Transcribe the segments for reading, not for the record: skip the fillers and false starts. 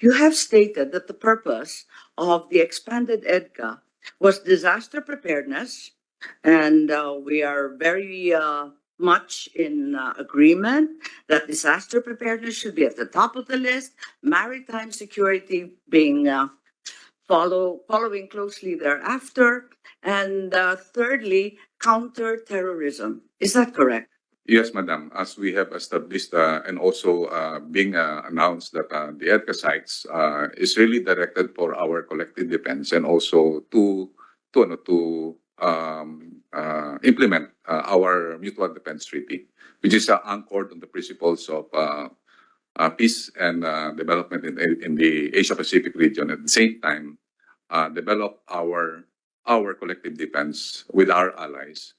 You have stated that the purpose of the expanded Edca was disaster preparedness, and we are very much in agreement that disaster preparedness should be at the top of the list, maritime security being following closely thereafter, and thirdly, counter-terrorism. Is that correct? Yes, Madam. As we have established and also being announced that the Edca sites is really directed for our collective defense and also to implement our mutual defense treaty, which is anchored on the principles of peace and development in the Asia Pacific region. At the same time, develop our collective defense with our allies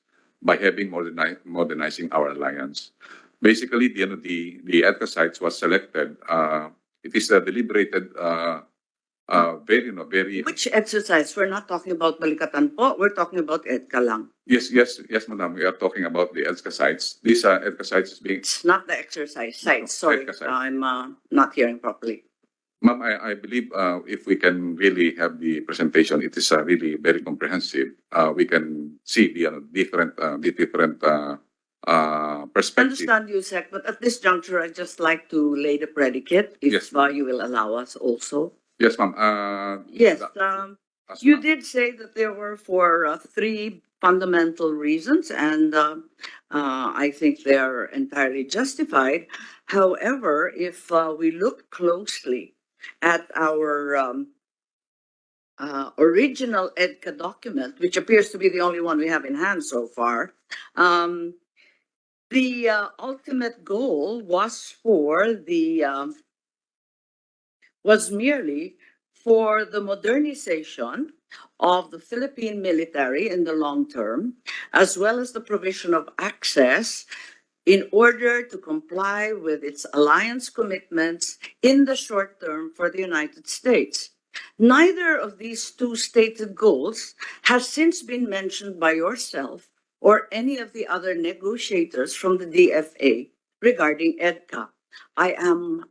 by having modernizing our alliance. Basically, the Edca sites was selected. It is a deliberated, very. Which exercise? We're not talking about Balikatan po. We're talking about Edca lang. Yes, Madam. We are talking about the Edca sites. These Edca sites is being. It's not the exercise sites. Sorry, Edca sites. I'm not hearing properly. Ma'am, I believe if we can really have the presentation, it is really very comprehensive. We can see the different perspectives. Understand you, Sec, but at this juncture, I'd just like to lay the predicate, if Yes. you will allow us also. Yes, ma'am. Yes, you ma'am. did say that there were three fundamental reasons, and I think they are entirely justified. However, if we look closely at our original Edca document, which appears to be the only one we have in hand so far, the ultimate goal was merely for the modernization of the Philippine military in the long term, as well as the provision of access in order to comply with its alliance commitments in the short term for the United States. Neither of these two stated goals has since been mentioned by yourself or any of the other negotiators from the DFA regarding Edca. I am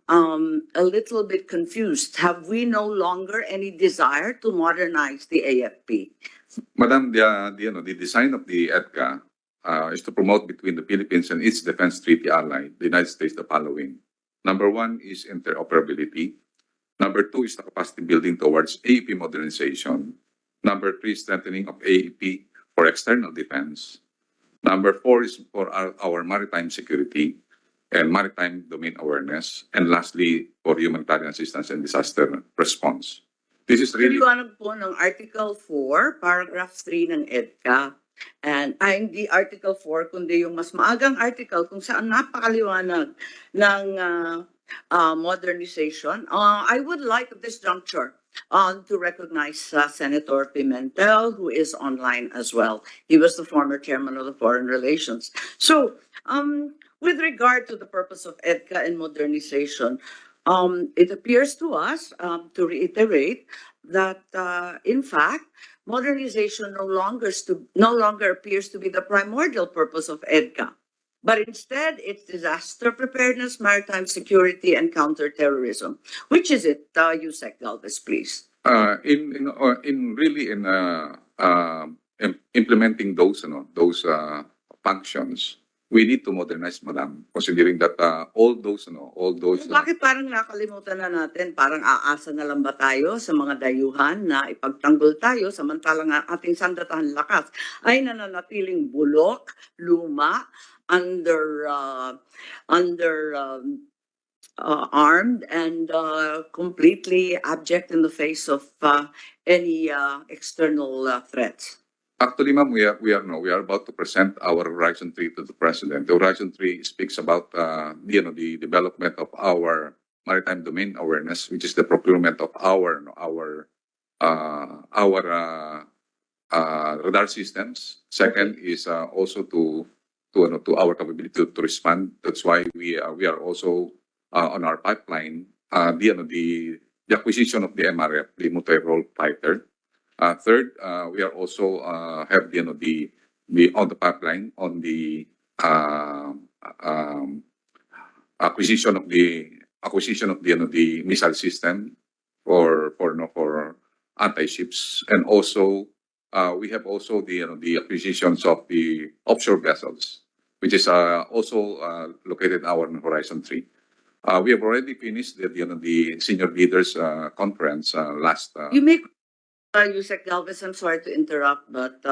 a little bit confused. Have we no longer any desire to modernize the AFP? Madam, the design of the Edca is to promote between the Philippines and its defense treaty ally, the United States, the following. Number one is interoperability. Number two is the capacity building towards AEP modernization. Number three, strengthening of AEP for external defense. Number four is for our maritime security and maritime domain awareness. And lastly, for humanitarian assistance and disaster response. This is really... Paliwanag po ng Article 4, Paragraph 3 ng EDCA. And hindi Article 4, kundi yung mas maagang article kung saan napakaliwanag ng modernization. I would like at this juncture to recognize Senator Pimentel, who is online as well. He was the former chairman of the Foreign Relations. So, with regard to the purpose of EDCA and modernization, it appears to us, to reiterate, that in fact, modernization no longer appears to be the primordial purpose of EDCA, but instead it's disaster preparedness, maritime security, and counterterrorism. Which is it, USEC Galvez, please? Implementing those functions, we need to modernize, Madam, considering that all those. Bakit parang nakalimutan na natin? Parang aasa na lang ba tayo sa mga dayuhan na ipagtanggol tayo samantalang ang ating sandatahan lakas ay nananatiling bulok, luma, armed and completely abject in the face of any external threats? Actually, ma'am, we are about to present our Horizon 3 to the President. The Horizon 3 speaks about the development of our maritime domain awareness, which is the procurement of our radar systems. Second is also to our capability to respond. That's why we are also on our pipeline the acquisition of the MRF, the multi-role fighter. Third, we are also have on the pipeline on the acquisition of the missile system for anti-ships, and also we have also the acquisitions of the offshore vessels, which is also located in our Horizon 3. We have already finished the senior leaders conference last. You make, USEC Galvez, I'm sorry to interrupt, but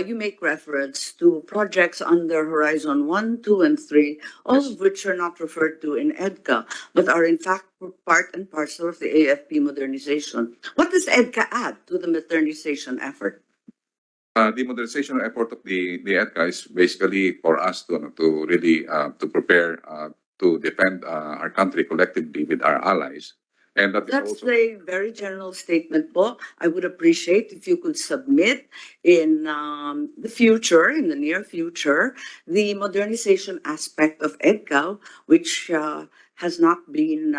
you make reference to projects under Horizon 1, 2, and 3, all Yes. of which are not referred to in Edca, but are in fact part and parcel of the AFP modernization. What does Edca add to the modernization effort? The modernization effort of the Edca is basically for us to really to prepare to defend our country collectively with our allies, and that is That's also. a very general statement po. I would appreciate if you could submit in the future, in the near future, the modernization aspect of EDCA, which has not been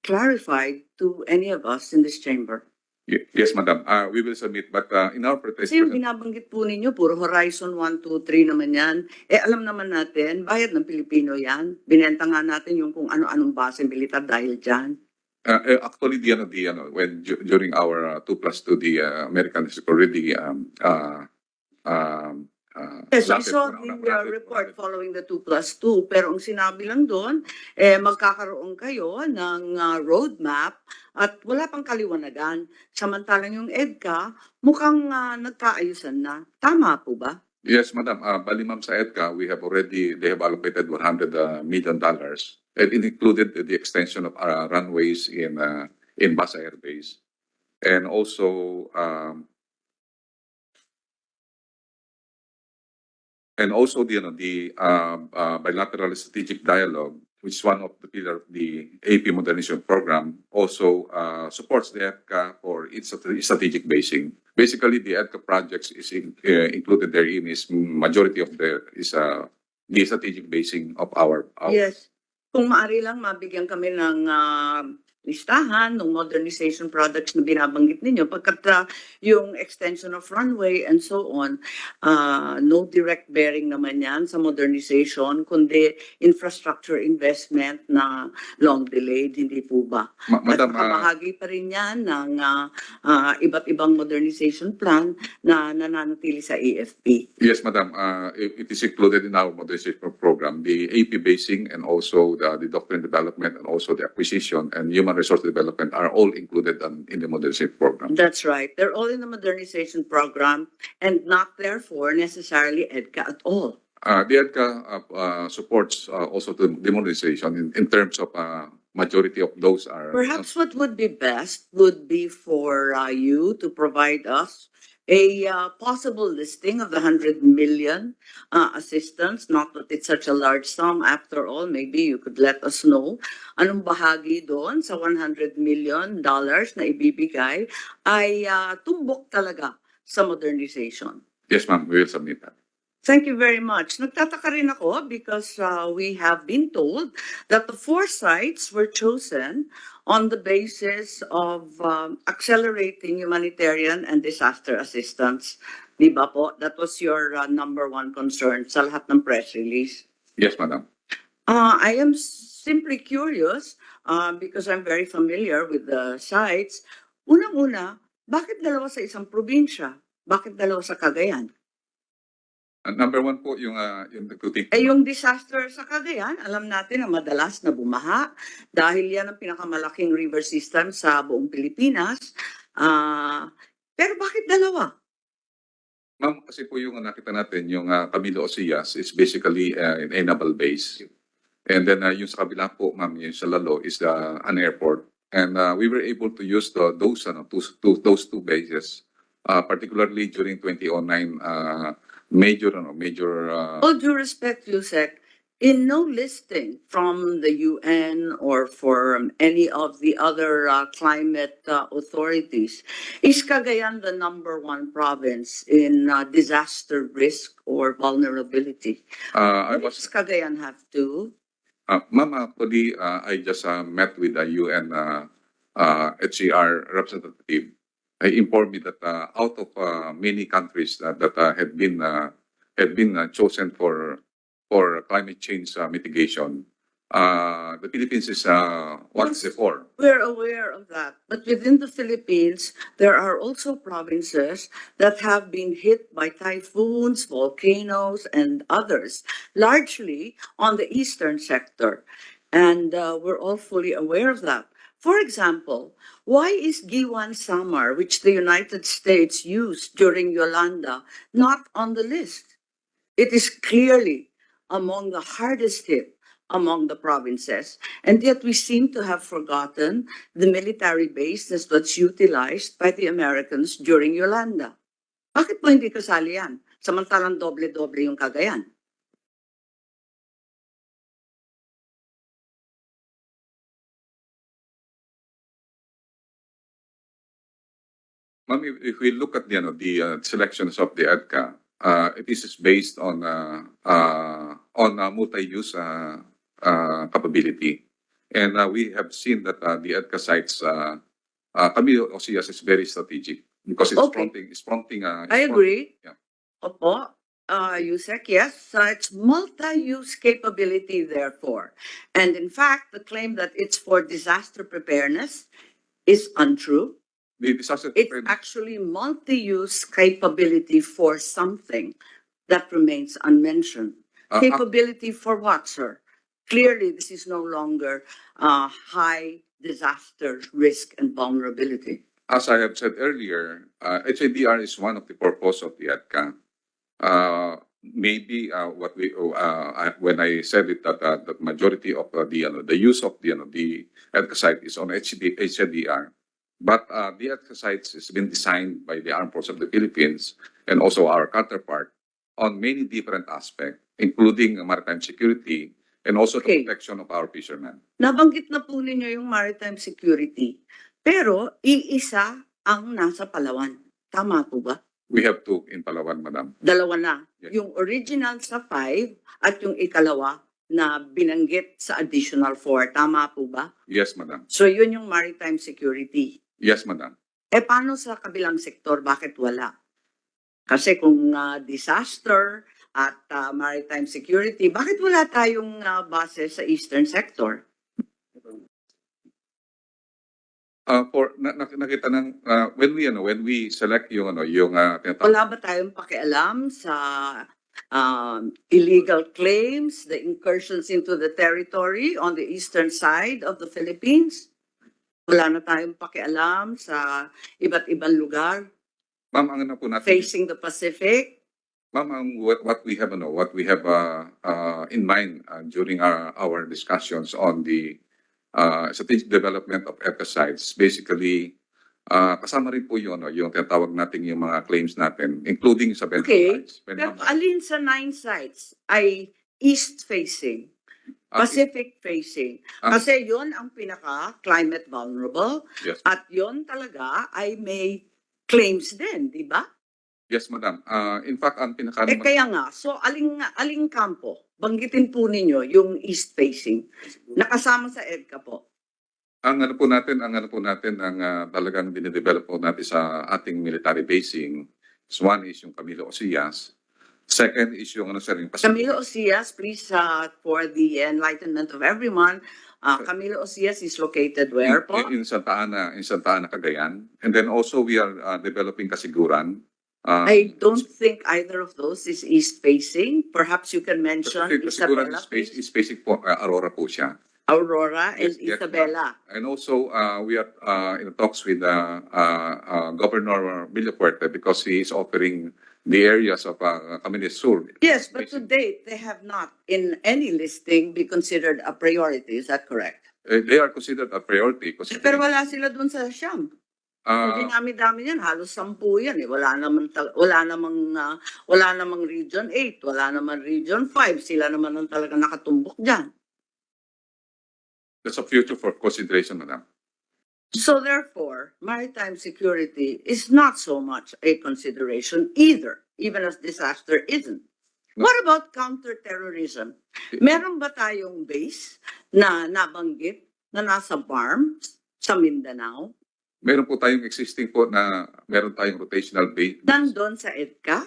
clarified to any of us in this chamber. Yes, madam. We will submit, but in our protest. Kasi yung binabanggit po ninyo, puro Horizon 1, 2, 3 naman yan. Alam naman natin, bayad ng Pilipino yan. Binenta nga natin yung kung ano-anong base militar dahil dyan. Actually, when during our 2+2, the Americans already Yes, I allotted saw for- the report following the 2+2, pero ang sinabi lang doon, magkakaroon kayo ng roadmap at wala pang kaliwanagan. Samantalang yung EDCA, mukhang nagkaayusan na. Tama po ba? Yes, madam. Bali, ma'am, sa Edca, they have allocated $100 million, and it included the extension of runways in Basa Air Base, and also the bilateral strategic dialogue, which is one of the pillar of the AP modernization program, also supports the EDCA for its strategic basing. Basically, the EDCA projects is included therein is majority of the strategic basing of our. Yes. Kung maaari lang, mabigyan kami ng listahan ng modernization products na binabanggit ninyo. Pagkat yung extension of runway and so on, no direct bearing naman yan sa modernization, kundi infrastructure investment na long delayed, hindi po ba? Madam, At bahagi pa rin yan ng iba't ibang modernization plan na nananatili sa AFP. Yes, madam. It is included in our modernization program, the AP basing, and also the doctrine development, and also the acquisition and human resource development are all included in the modernization program. That's right. They're all in the modernization program and not therefore necessarily EDCA at all. The EDCA supports also the modernization in terms of majority of those are. Perhaps what would be best would be for you to provide us a possible listing of the 100 million assistance. Not that it's such a large sum after all. Maybe you could let us know anong bahagi doon sa $100 million na ibibigay ay tumbok talaga sa modernization. Yes, ma'am. We will submit that. Thank you very much. Nagtataka rin ako because we have been told that the 4 sites were chosen on the basis of accelerating humanitarian and disaster assistance. Di ba po? That was your number one concern sa lahat ng press release. Yes, madam. I am simply curious because I'm very familiar with the sites. Unang-una, bakit dalawa sa isang probinsya? Bakit dalawa sa Cagayan? Number one po yung recruiting. Yung disaster sa Cagayan, alam natin na madalas na bumaha dahil yan ang pinakamalaking river system sa buong Pilipinas. Pero bakit dalawa? Ma'am, kasi po yung nakita natin, yung Camilo Ocias is basically an naval base. And then yung sa kabila po, ma'am, yung sa Lalo is an airport. And we were able to use those 2 bases, particularly during 2009 major. All due respect, Yusek, in no listing from the UN or from any of the other climate authorities, is Cagayan the number 1 province in disaster risk or vulnerability? What does Cagayan have to? Ma'am, actually, I just met with the UN HCR representative. I informed me that out of many countries that had been chosen for climate change mitigation, The Philippines is what's Yes. before. We're aware of that. But within the Philippines, there are also provinces that have been hit by typhoons, volcanoes, and others, largely on the eastern sector. And we're all fully aware of that. For example, why is Giwan Samar, which the United States used during Yolanda, not on the list? It is clearly among the hardest hit among the provinces, and yet we seem to have forgotten the military base that was utilized by the Americans during Yolanda. Bakit po hindi kasali yan? Samantalang doble-doble yung Cagayan. Ma'am, if we look at the selections of the Edca, it is based on multi-use capability, and we have seen that the Edca sites, Camilo Ocias is very strategic because it's Okay. prompting. I agree. Yeah. Opo, Yusek, yes, it's multi-use capability therefore. And in fact, the claim that it's for disaster preparedness is untrue. The disaster It's preparedness. actually multi-use capability for something that remains unmentioned. Capability for what, sir? Clearly, this is no longer high disaster risk and vulnerability. As I have said earlier, HADR is one of the purpose of the EDCA. Maybe what we when I said it that the majority of the use of the EDCA site is on HADR, but the EDCA sites has been designed by the Armed Forces of the Philippines and also our counterpart on many different aspects, including maritime security and also Okay. the protection of our fishermen. Nabanggit na po ninyo yung maritime security, pero iisa ang nasa Palawan. Tama po ba? We have two in Palawan, Madam. Dalawa na. Yes. Yung original sa 5 at yung ikalawa na binanggit sa additional 4. Tama po ba? Yes, Madam. So yun yung maritime security. Yes, Madam. Paano sa kabilang sektor? Bakit wala? Kasi kung disaster at maritime security, bakit wala tayong base sa eastern sector? Nakita ng when we select yung tinatawag- Wala ba tayong pakialam sa illegal claims, the incursions into the territory on the eastern side of the Philippines? Wala na tayong pakialam sa iba't ibang lugar Ma'am, ang ano po natin, facing the Pacific? ma'am, what we have in mind during our discussions on the strategic development of EDCA sites, basically kasama rin po yung tinatawag natin yung mga claims natin, including sa benefit Okay. sites. Pero alin sa 9 sites ay east-facing, Pacific-facing? Kasi yon ang pinaka-climate vulnerable Yes. at yon talaga ay may claims din, di ba? Yes, Madam. In fact, ang pinaka Kaya nga, so aling kampo, banggitin po ninyo yung east-facing, nakasama sa EDCA po. ang talagang dinidevelop po natin sa ating military basing. One is yung Camilo Ocias. Second is yung yung Pacific. Camilo Ocias, please, for the enlightenment of everyone, Camilo Ocias is located where po? In Santa Ana, Cagayan. And then also we are developing Kasiguran. I don't think either of those is east-facing. Perhaps you can mention Kasiguran Isabela, is basic po, Aurora po siya. Aurora and Yes, Isabela. And also, we are in talks with Governor Villafuerte because he is offering the areas of Camarines Sur. Yes, but to date, they have not in any listing be considered a priority. Is that correct? They are considered a priority. Pero wala sila dun sa Siam. Hindi dami-dami yan, halos 10 yan eh. Wala namang Region 8, wala namang Region 5. Sila naman ang talaga nakatumbok dyan. That's a future for consideration, Madam. So therefore, maritime security is not so much a consideration either, even as disaster isn't. No. What about counterterrorism? Meron ba tayong base na nabanggit na nasa farms sa Mindanao? Meron po tayong existing po na meron tayong rotational base. Nandun sa Edca?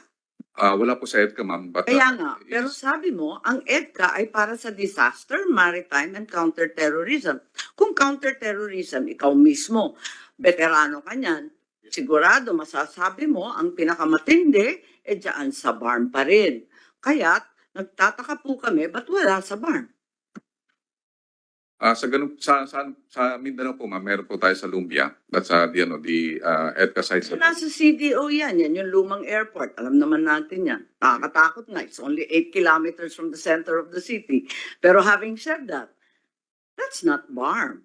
Wala po sa EDCA, ma'am. But, Kaya nga, it pero is- sabi mo, ang EDCA ay para sa disaster, maritime, and counterterrorism. Kung counterterrorism, ikaw mismo, veterano ka niyan, sigurado masasabi mo, ang pinakamatindi, dyan sa barn pa rin. Kaya, nagtataka po kami, ba't wala sa barn? sa ganun, sa Mindanao po, ma'am, meron po tayo sa Lumbia. That's the EDCA site. Nasa CDO yan yung lumang airport. Alam naman natin yan. Nakakatakot na. It's only 8 kilometers from the center of the city. Pero having said that, that's not barn.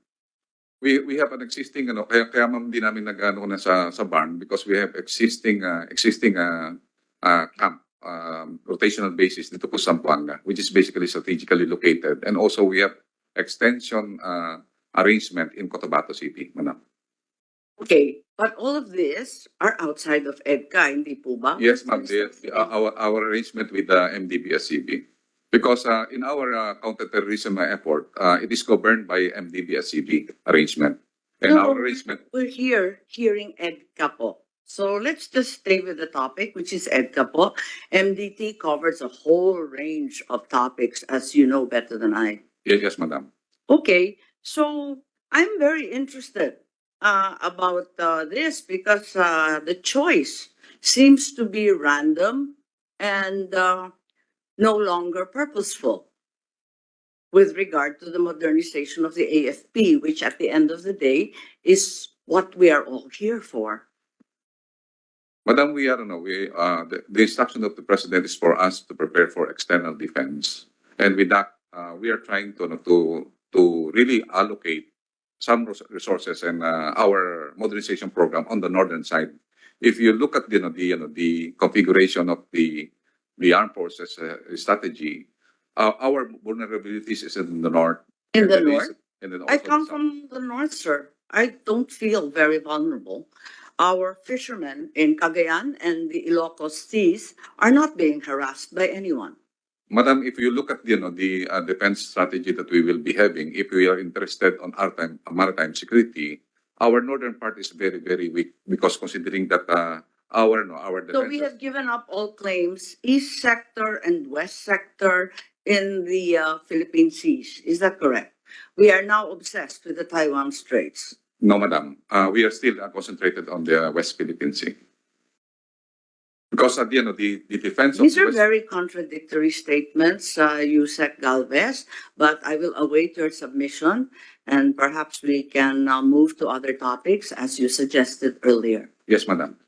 We have an existing kaya ma'am di namin nag-ano na sa barn because we have existing camp rotational basis dito po sa Zamboanga, which is basically strategically located, and also we have extension arrangement in Cotabato City, madam. Okay, but all of this are outside of EDCA, hindi po ba? Yes, ma'am. Our arrangement with the MDBSCB. Because in our counterterrorism effort, it is governed by MDBSCB arrangement. And No, our arrangement, we're here hearing EDCA po. So let's just stay with the topic, which is EDCA po. MDT covers a whole range of topics, as you know better than I. yes, madam. Okay, so I'm very interested about this because the choice seems to be random and no longer purposeful with regard to the modernization of the AFP, which at the end of the day is what we are all here for. Madam, the instruction of the president is for us to prepare for external defense. And with that, we are trying to really allocate some resources and our modernization program on the northern side. If you look at the configuration of the armed forces strategy, our vulnerabilities is in the north. In and the then north? and then I also come the south. from the north, sir. I don't feel very vulnerable. Our fishermen in Cagayan and the Ilocos Seas are not being harassed by anyone. Madam, if you look at the defense strategy that we will be having, if we are interested on our maritime security, our northern part is very, very weak because considering that our defense. So we have given up all claims, east sector and west sector in the Philippine seas. Is that correct? We are now obsessed with the Taiwan Straits. No, madam. We are still concentrated on the West Philippine Sea. Because at the end of the defense These of are the West, very contradictory statements, USEC Galvez, but I will await your submission and perhaps we can move to other topics as you suggested earlier. yes, madam.